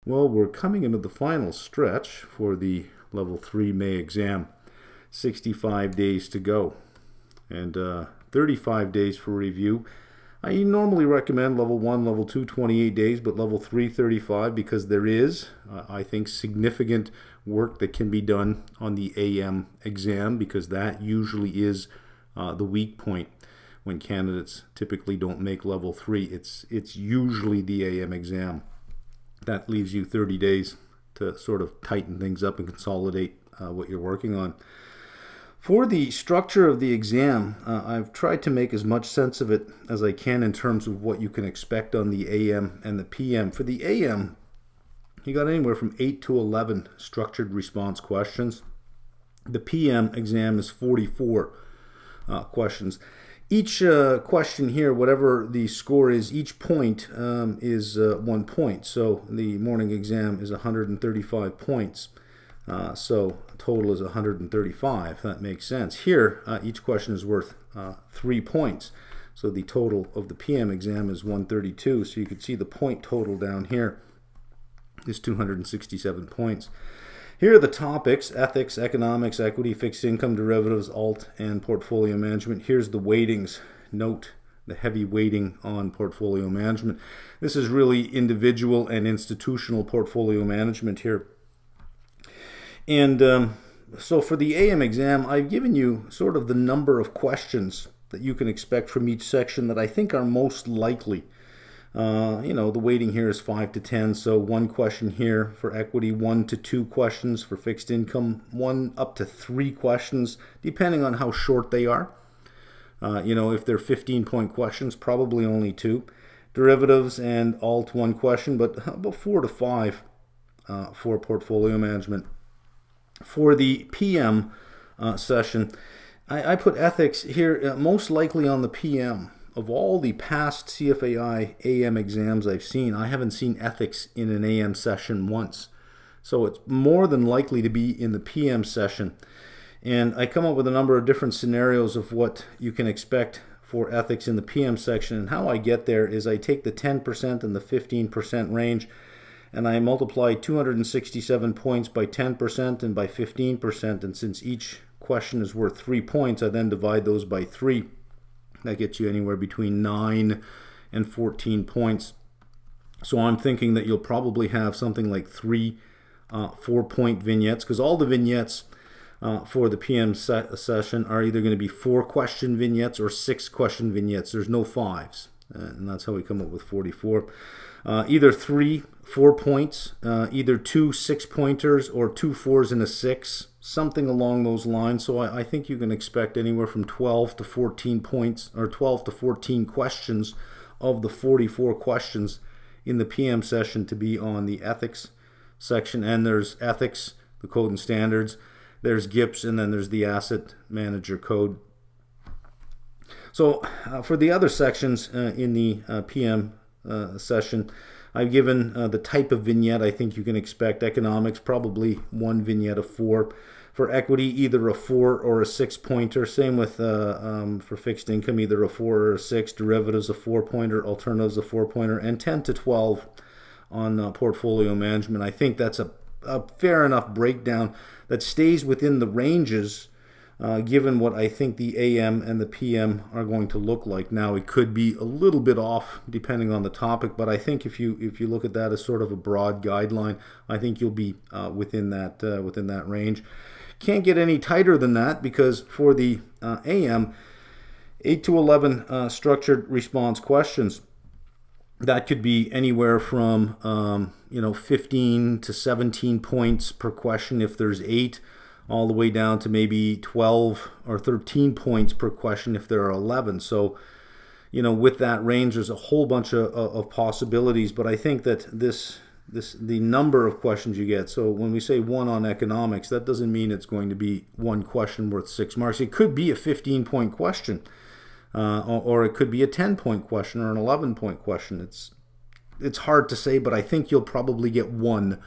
Well, we're coming into the final stretch for the Level 3 May exam. 65 days to go and 35 days for review. I normally recommend Level 1, Level 2, 28 days, but Level 3, 35, because there is, I think, significant work that can be done on the AM exam, because that usually is the weak point when candidates typically don't make Level 3. It's usually the AM exam. That leaves you 30 days to sort of tighten things up and consolidate what you're working on. For the structure of the exam, I've tried to make as much sense of it as I can in terms of what you can expect on the AM and the PM. For the AM, you got anywhere from 8 to 11 structured response questions. The PM exam is 44 questions. Each question here, whatever the score is, each point is 1 point. So the morning exam is 135 points. So total is 135. That makes sense. Here, each question is worth 3 points. So the total of the PM exam is 132. So you can see the point total down here is 267 points. Here are the topics: ethics, economics, equity, fixed income, derivatives, alt, and portfolio management. Here's the weightings. Note the heavy weighting on portfolio management. This is really individual and institutional portfolio management here. And so for the AM exam, I've given you sort of the number of questions that you can expect from each section that I think are most likely. The weighting here is 5 to 10, so 1 question here for equity, 1 to 2 questions for fixed income, 1 up to 3 questions, depending on how short they are. If they're 15-point questions, probably only 2. Derivatives and alt, 1 question, but about 4 to 5 for portfolio management. For the PM session, I put ethics here most likely on the PM. Of all the past CFAI AM exams I've seen, I haven't seen ethics in an AM session once. So it's more than likely to be in the PM session. And I come up with a number of different scenarios of what you can expect for ethics in the PM section. And how I get there is I take the 10% and the 15% range, and I multiply 267 points by 10% and by 15%. And since each question is worth 3 points, I then divide those by 3. That gets you anywhere between 9 and 14 points. So I'm thinking that you'll probably have something like 3 4-point vignettes, because all the vignettes for the PM session are either going to be 4-question vignettes or 6-question vignettes. There's no 5s, and that's how we come up with 44. Either 3 4 points, either 2 6-pointers, or 2 4s and a 6. Something along those lines. So I think you can expect anywhere from 12 to 14 points, or 12 to 14 questions of the 44 questions in the PM session to be on the ethics section. And there's ethics, the code and standards, there's GIPS, and then there's the asset manager code. So for the other sections in the PM session, I've given the type of vignette I think you can expect. Economics, probably 1 vignette of 4. For equity, either a 4 or a 6-pointer. Same with for fixed income, either a 4 or a 6. Derivatives, a 4-pointer. Alternatives, a 4-pointer. And 10 to 12 on portfolio management. I think that's a fair enough breakdown that stays within the ranges given what I think the AM and the PM are going to look like. Now, it could be a little bit off depending on the topic, but I think if you look at that as sort of a broad guideline, I think you'll be within that range. Can't get any tighter than that, because for the AM, 8 to 11 structured response questions. That could be anywhere from 15 to 17 points per question if there's 8. All the way down to maybe 12 or 13 points per question if there are 11. So, with that range, there's a whole bunch of possibilities. But I think that the number of questions you get. So when we say 1 on economics, that doesn't mean it's going to be 1 question worth 6 marks. It could be a 15-point question, or it could be a 10-point question or an 11-point question. It's hard to say, but I think you'll probably get 1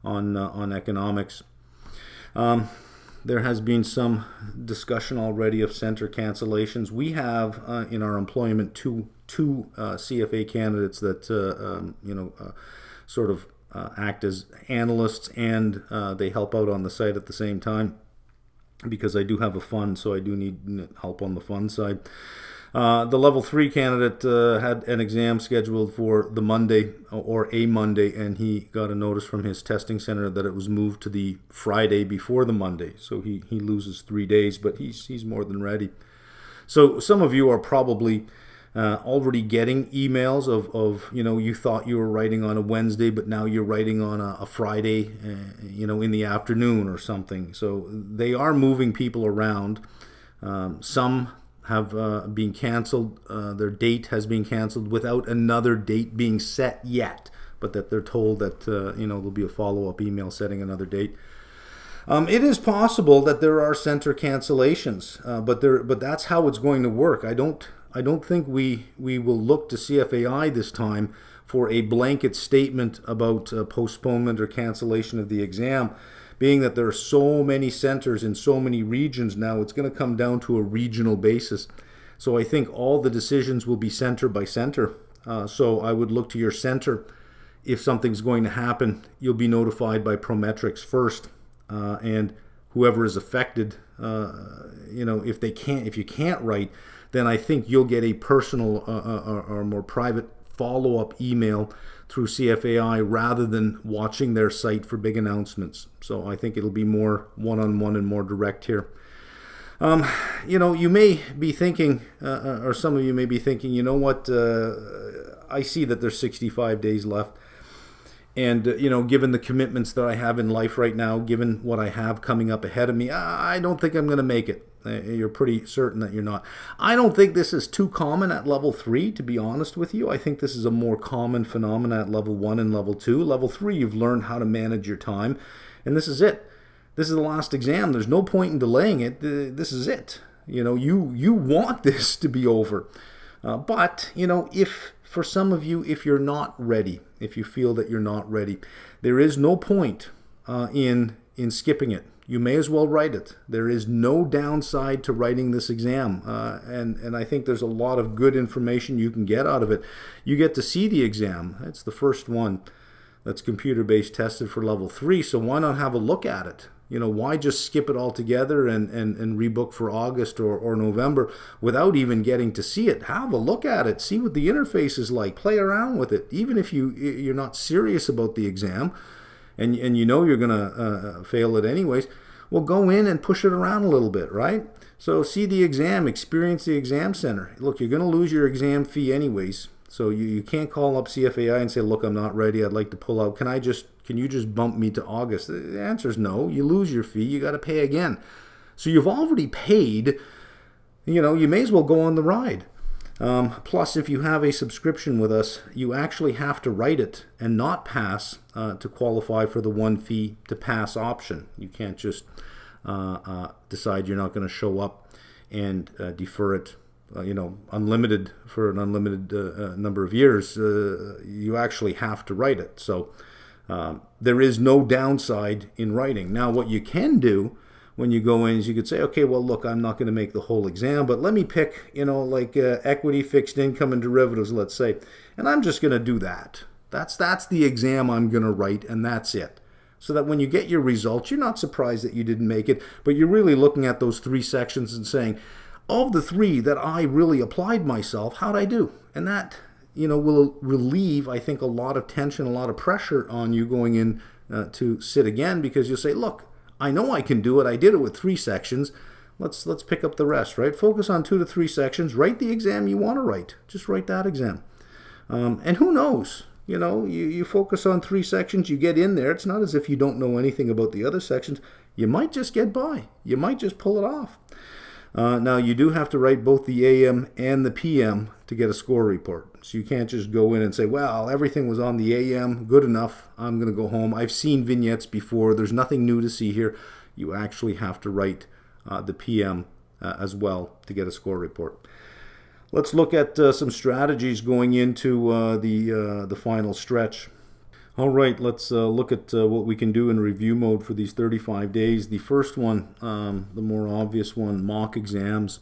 on economics. There has been some discussion already of center cancellations. We have in our employment two CFA candidates that act as analysts, and they help out on the site at the same time, because I do have a fund, so I do need help on the fund side. The level 3 candidate had an exam scheduled for the Monday, or a Monday, and he got a notice from his testing center that it was moved to the Friday before the Monday. So he loses 3 days, but he's more than ready. So some of you are probably already getting emails of you thought you were writing on a Wednesday, but now you're writing on a Friday, in the afternoon or something. So they are moving people around. Some have been canceled. Their date has been canceled without another date being set yet, but that they're told that there'll be a follow-up email setting another date. It is possible that there are center cancellations, but that's how it's going to work. I don't think we will look to CFAI this time for a blanket statement about postponement or cancellation of the exam. Being that there are so many centers in so many regions now, it's going to come down to a regional basis. So I think all the decisions will be center by center. So I would look to your center. If something's going to happen, you'll be notified by Prometrics first. And whoever is affected, if you can't write, then I think you'll get a personal or more private follow-up email through CFAI rather than watching their site for big announcements. So I think it'll be more one-on-one and more direct here. You may be thinking, or some of you may be thinking, you know what, I see that there's 65 days left. And, given the commitments that I have in life right now, given what I have coming up ahead of me, I don't think I'm going to make it. You're pretty certain that you're not. I don't think this is too common at level 3, to be honest with you. I think this is a more common phenomenon at level 1 and level 2. Level 3, you've learned how to manage your time, and this is it. This is the last exam. There's no point in delaying it. This is it. You want this to be over. But, if for some of you, if you're not ready, if you feel that you're not ready, there is no point in skipping it. You may as well write it. There is no downside to writing this exam. And I think there's a lot of good information you can get out of it. You get to see the exam. It's the first one that's computer-based tested for level 3, so why not have a look at it? Why just skip it all together and rebook for August or November without even getting to see it? Have a look at it. See what the interface is like. Play around with it. Even if you're not serious about the exam and you're going to fail it anyways, well, go in and push it around a little bit, right? So see the exam. Experience the exam center. Look, you're going to lose your exam fee anyways. So you can't call up CFAI and say, look, I'm not ready. I'd like to pull out. Can you just bump me to August? The answer is no. You lose your fee. You got to pay again. So you've already paid. You may as well go on the ride. Plus, if you have a subscription with us, you actually have to write it and not pass to qualify for the 1 fee to pass option. You can't just decide you're not going to show up and defer it unlimited for an unlimited number of years. You actually have to write it. So there is no downside in writing. Now, what you can do when you go in is you could say, okay, well, look, I'm not going to make the whole exam, but let me pick, equity, fixed income, and derivatives, let's say, and I'm just going to do that. That's the exam I'm going to write, and that's it. So that when you get your results, you're not surprised that you didn't make it, but you're really looking at those 3 sections and saying, of the 3 that I really applied myself, how'd I do? And that, will relieve, I think, a lot of tension, a lot of pressure on you going in to sit again, because you'll say, look, I know I can do it. I did it with 3 sections. Let's pick up the rest, right? Focus on 2 to 3 sections. Write the exam you want to write. Just write that exam. And who knows? You focus on 3 sections, you get in there. It's not as if you don't know anything about the other sections. You might just get by. You might just pull it off. Now, you do have to write both the AM and the PM to get a score report. So you can't just go in and say, well, everything was on the AM, good enough, I'm going to go home. I've seen vignettes before, there's nothing new to see here. You actually have to write the PM as well to get a score report. Let's look at some strategies going into the final stretch. All right, let's look at what we can do in review mode for these 35 days. The first one, the more obvious one, mock exams.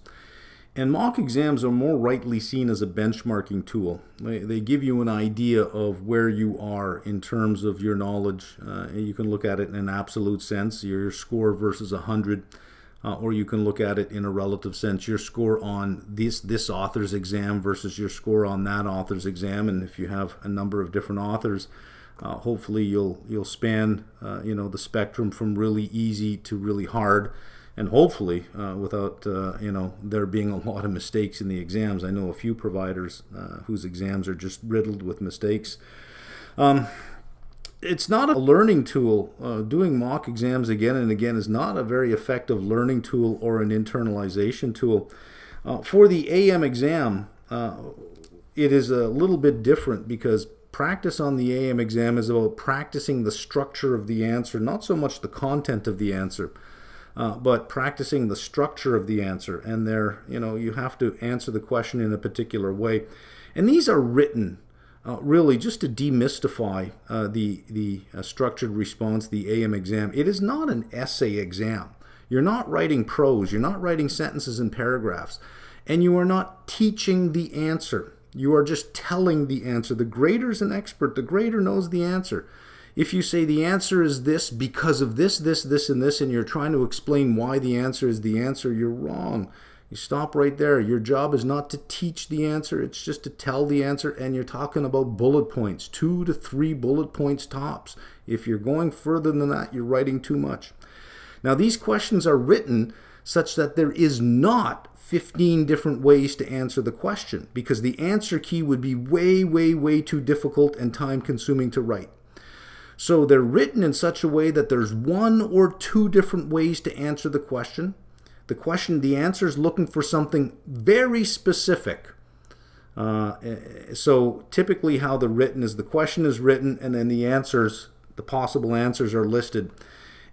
And mock exams are more rightly seen as a benchmarking tool. They give you an idea of where you are in terms of your knowledge. You can look at it in an absolute sense, your score versus 100, or you can look at it in a relative sense, your score on this author's exam versus your score on that author's exam. And if you have a number of different authors, hopefully you'll span the spectrum from really easy to really hard. And hopefully, without there being a lot of mistakes in the exams. I know a few providers whose exams are just riddled with mistakes. It's not a learning tool. Doing mock exams again and again is not a very effective learning tool or an internalization tool. For the AM exam, it is a little bit different because practice on the AM exam is about practicing the structure of the answer, not so much the content of the answer. But practicing the structure of the answer, and you have to answer the question in a particular way. And these are written really just to demystify the structured response, the AM exam. It is not an essay exam. You're not writing prose. You're not writing sentences and paragraphs. And you are not teaching the answer. You are just telling the answer. The grader's an expert. The grader knows the answer. If you say the answer is this because of this, and this, and you're trying to explain why the answer is the answer, you're wrong. You stop right there. Your job is not to teach the answer. It's just to tell the answer, and you're talking about bullet points, 2 to 3 bullet points tops. If you're going further than that, you're writing too much. Now, these questions are written such that there is not 15 different ways to answer the question, because the answer key would be way, way, way too difficult and time-consuming to write. So they're written in such a way that there's 1 or 2 different ways to answer the question. The answer is looking for something very specific. So typically how they're written is the question is written and then the possible answers are listed.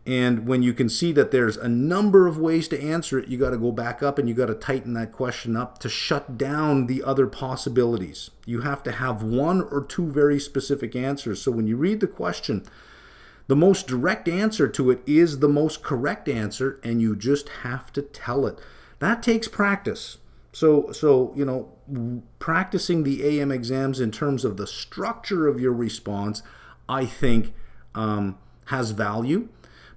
And when you can see that there's a number of ways to answer it, you got to go back up and you got to tighten that question up to shut down the other possibilities. You have to have 1 or 2 very specific answers. So when you read the question, the most direct answer to it is the most correct answer, and you just have to tell it. That takes practice. So practicing the AM exams in terms of the structure of your response, I think has value.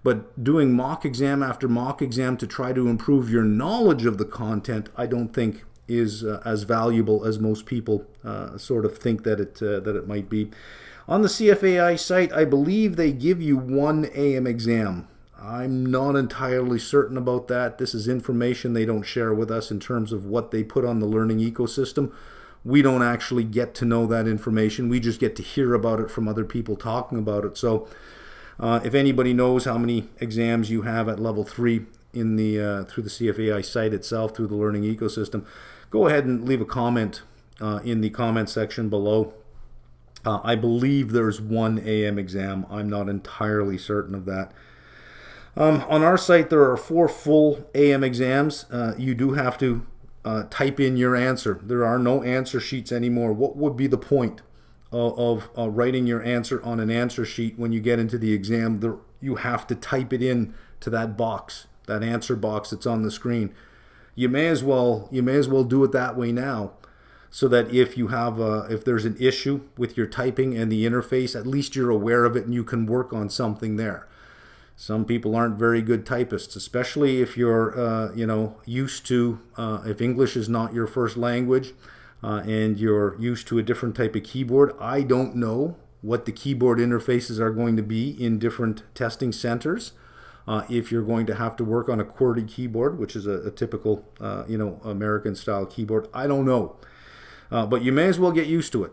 But doing mock exam after mock exam to try to improve your knowledge of the content, I don't think is as valuable as most people sort of think that it might be. On the CFAI site, I believe they give you 1 AM exam. I'm not entirely certain about that. This is information they don't share with us in terms of what they put on the learning ecosystem. We don't actually get to know that information. We just get to hear about it from other people talking about it. So if anybody knows how many exams you have at level 3 in the through the CFAI site itself, through the learning ecosystem, go ahead and leave a comment in the comment section below. I believe there's 1 AM exam. I'm not entirely certain of that. On our site, there are 4 full AM exams. You do have to type in your answer. There are no answer sheets anymore. What would be the point of writing your answer on an answer sheet when you get into the exam? You have to type it in to that box, that answer box that's on the screen. You may as well do it that way now, so that if there's an issue with your typing and the interface, at least you're aware of it and you can work on something there. Some people aren't very good typists, especially if you're used to if English is not your first language. And you're used to a different type of keyboard. I don't know what the keyboard interfaces are going to be in different testing centers. If you're going to have to work on a QWERTY keyboard, which is a typical American style keyboard, I don't know. But you may as well get used to it.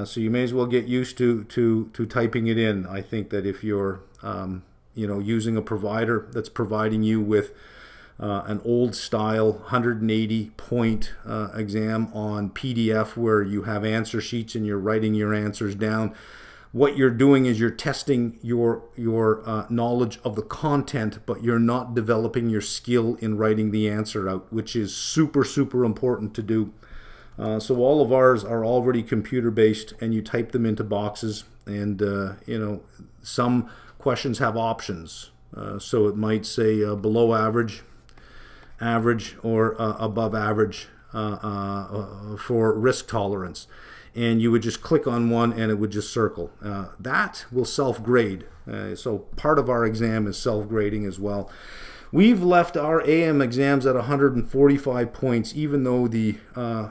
So you may as well get used to typing it in. I think that if you're using a provider that's providing you with an old style 180 point exam on PDF where you have answer sheets and you're writing your answers down, what you're doing is you're testing your knowledge of the content, but you're not developing your skill in writing the answer out, which is super, super important to do. So all of ours are already computer based, and you type them into boxes, and some questions have options. So it might say below average, average or above average for risk tolerance. And you would just click on one and it would just circle. That will self-grade. So part of our exam is self-grading as well. We've left our AM exams at 145 points, even though the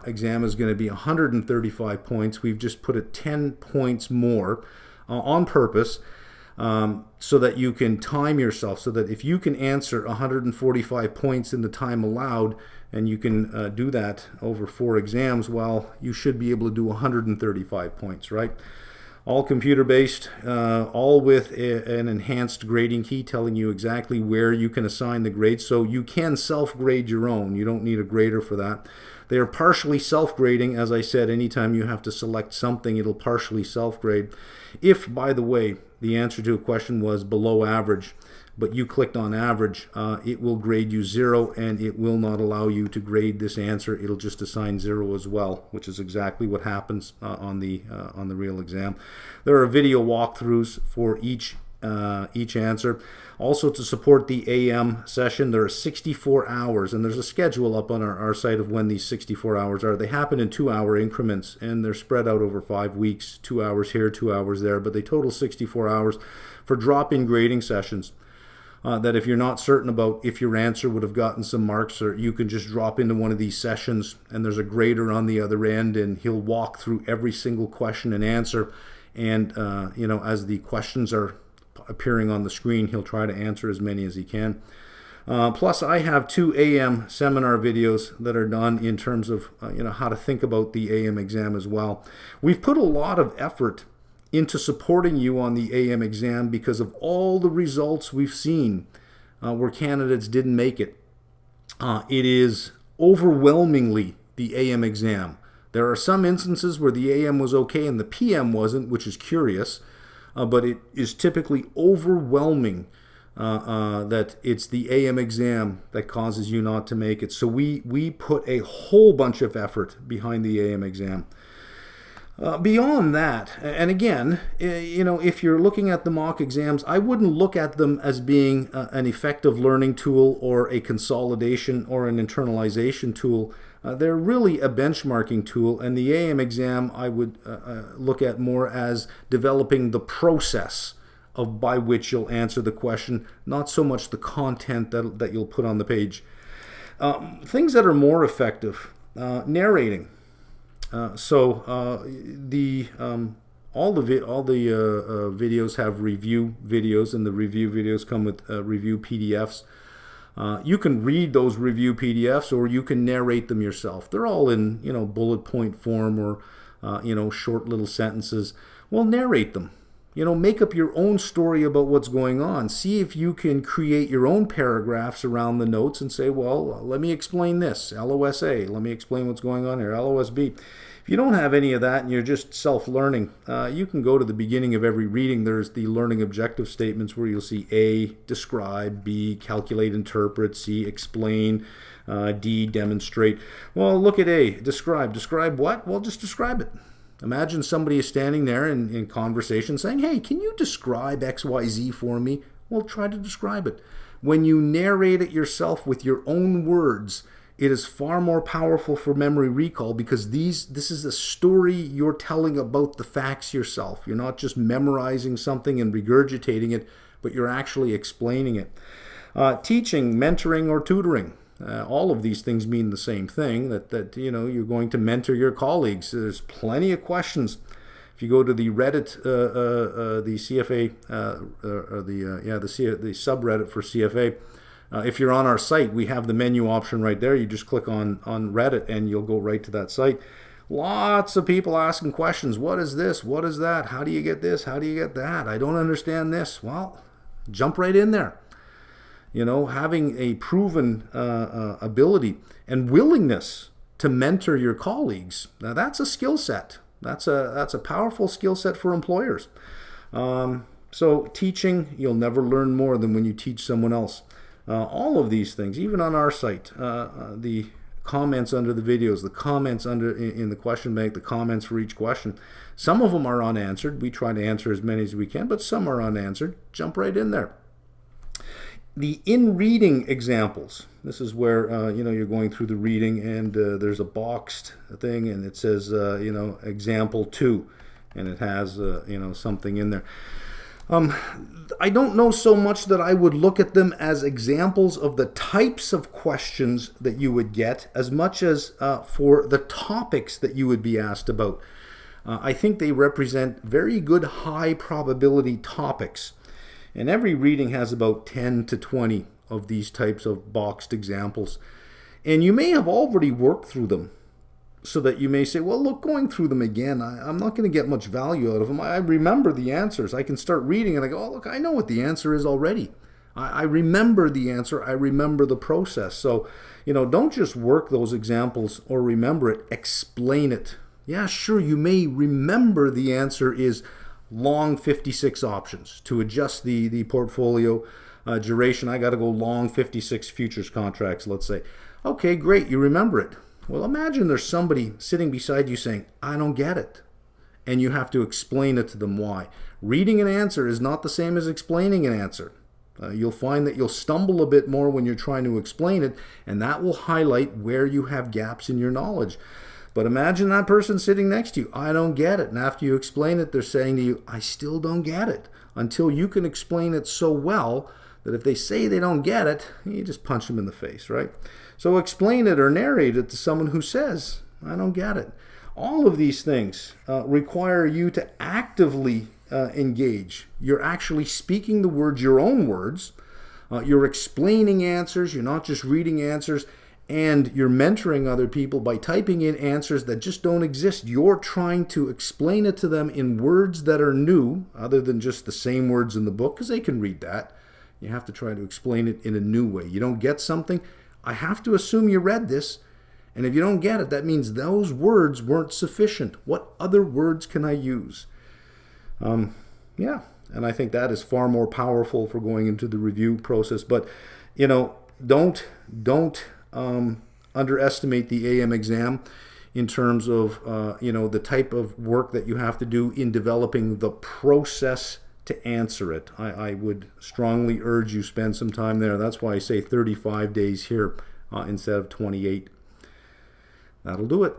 exam is going to be 135 points. We've just put it 10 points more on purpose, so that you can time yourself, so that if you can answer 145 points in the time allowed, and you can do that over 4 exams, well, you should be able to do 135 points, right? All computer-based, all with an enhanced grading key telling you exactly where you can assign the grades. So you can self-grade your own. You don't need a grader for that. They are partially self-grading. As I said, anytime you have to select something, it'll partially self-grade. If, by the way, the answer to a question was below average, but you clicked on average, it will grade you 0, and it will not allow you to grade this answer. It'll just assign 0 as well, which is exactly what happens on the real exam. There are video walkthroughs for each answer. Also, to support the AM session, there are 64 hours, and there's a schedule up on our site of when these 64 hours are. They happen in 2-hour increments, and they're spread out over 5 weeks, 2 hours here, 2 hours there, but they total 64 hours for drop-in grading sessions. That if you're not certain about if your answer would have gotten some marks, or you can just drop into one of these sessions, and there's a grader on the other end, and he'll walk through every single question and answer, and as the questions are appearing on the screen, he'll try to answer as many as he can. Plus, I have 2 AM seminar videos that are done in terms of how to think about the AM exam as well. We've put a lot of effort into supporting you on the AM exam because of all the results we've seen where candidates didn't make it. It is overwhelmingly the AM exam. There are some instances where the AM was okay and the PM wasn't, which is curious, but it is typically overwhelming that it's the AM exam that causes you not to make it. So we put a whole bunch of effort behind the AM exam. Beyond that, and again, if you're looking at the mock exams, I wouldn't look at them as being an effective learning tool or a consolidation or an internalization tool. They're really a benchmarking tool, and the AM exam I would look at more as developing the process by which you'll answer the question, not so much the content that you'll put on the page. Things that are more effective, narrating. All the videos have review videos, and the review videos come with review PDFs. You can read those review PDFs, or you can narrate them yourself. They're all in bullet point form, or short little sentences. Well, narrate them. Make up your own story about what's going on. See if you can create your own paragraphs around the notes and say, well, let me explain this, LOSA, let me explain what's going on here, LOSB. If you don't have any of that and you're just self-learning, you can go to the beginning of every reading. There's the learning objective statements where you'll see A, describe, B, calculate, interpret, C, explain, D, demonstrate. Well, look at A, describe. Describe what? Well, just describe it. Imagine somebody is standing there in conversation saying, hey, can you describe XYZ for me? Well, try to describe it. When you narrate it yourself with your own words, it is far more powerful for memory recall, because this is a story you're telling about the facts yourself. You're not just memorizing something and regurgitating it, but you're actually explaining it. Teaching, mentoring, or tutoring. All of these things mean the same thing, that you're going to mentor your colleagues. There's plenty of questions. If you go to the Reddit, the CFA, the subreddit for CFA, if you're on our site, we have the menu option right there. You just click on Reddit and you'll go right to that site. Lots of people asking questions. What is this? What is that? How do you get this? How do you get that? I don't understand this. Well, jump right in there. Having a proven ability and willingness to mentor your colleagues. Now, that's a skill set. That's a powerful skill set for employers. So teaching, you'll never learn more than when you teach someone else. All of these things, even on our site, the comments under the videos, the comments in the question bank, the comments for each question. Some of them are unanswered. We try to answer as many as we can, but some are unanswered. Jump right in there. the in-reading examples. This is where you're going through the reading, and there's a boxed thing, and it says example 2, and it has something in there. I don't know so much that I would look at them as examples of the types of questions that you would get, as much as for the topics that you would be asked about. I think they represent very good high probability topics. And every reading has about 10 to 20 of these types of boxed examples. And you may have already worked through them, so that you may say, well, look, going through them again, I'm not going to get much value out of them. I remember the answers. I can start reading and I go, oh, look, I know what the answer is already. I remember the answer. I remember the process. So, don't just work those examples or remember it. Explain it. Yeah, sure, you may remember the answer is long 56 options. To adjust the portfolio duration, I got to go long 56 futures contracts, let's say. Okay, great, you remember it. Well, imagine there's somebody sitting beside you saying, I don't get it. And you have to explain it to them why. Reading an answer is not the same as explaining an answer. You'll find that you'll stumble a bit more when you're trying to explain it, and that will highlight where you have gaps in your knowledge. But imagine that person sitting next to you, I don't get it. And after you explain it, they're saying to you, I still don't get it. Until you can explain it so well that if they say they don't get it, you just punch them in the face, right? So explain it or narrate it to someone who says, I don't get it. All of these things require you to actively engage. You're actually speaking the words, your own words. You're explaining answers. You're not just reading answers. And you're mentoring other people by typing in answers that just don't exist. You're trying to explain it to them in words that are new, other than just the same words in the book, because they can read that. You have to try to explain it in a new way. You don't get something, I have to assume you read this. And if you don't get it, that means those words weren't sufficient. What other words can I use? Yeah, and I think that is far more powerful for going into the review process. But, don't underestimate the AM exam in terms of the type of work that you have to do in developing the process to answer it. I would strongly urge you spend some time there. That's why I say 35 days here instead of 28. That'll do it.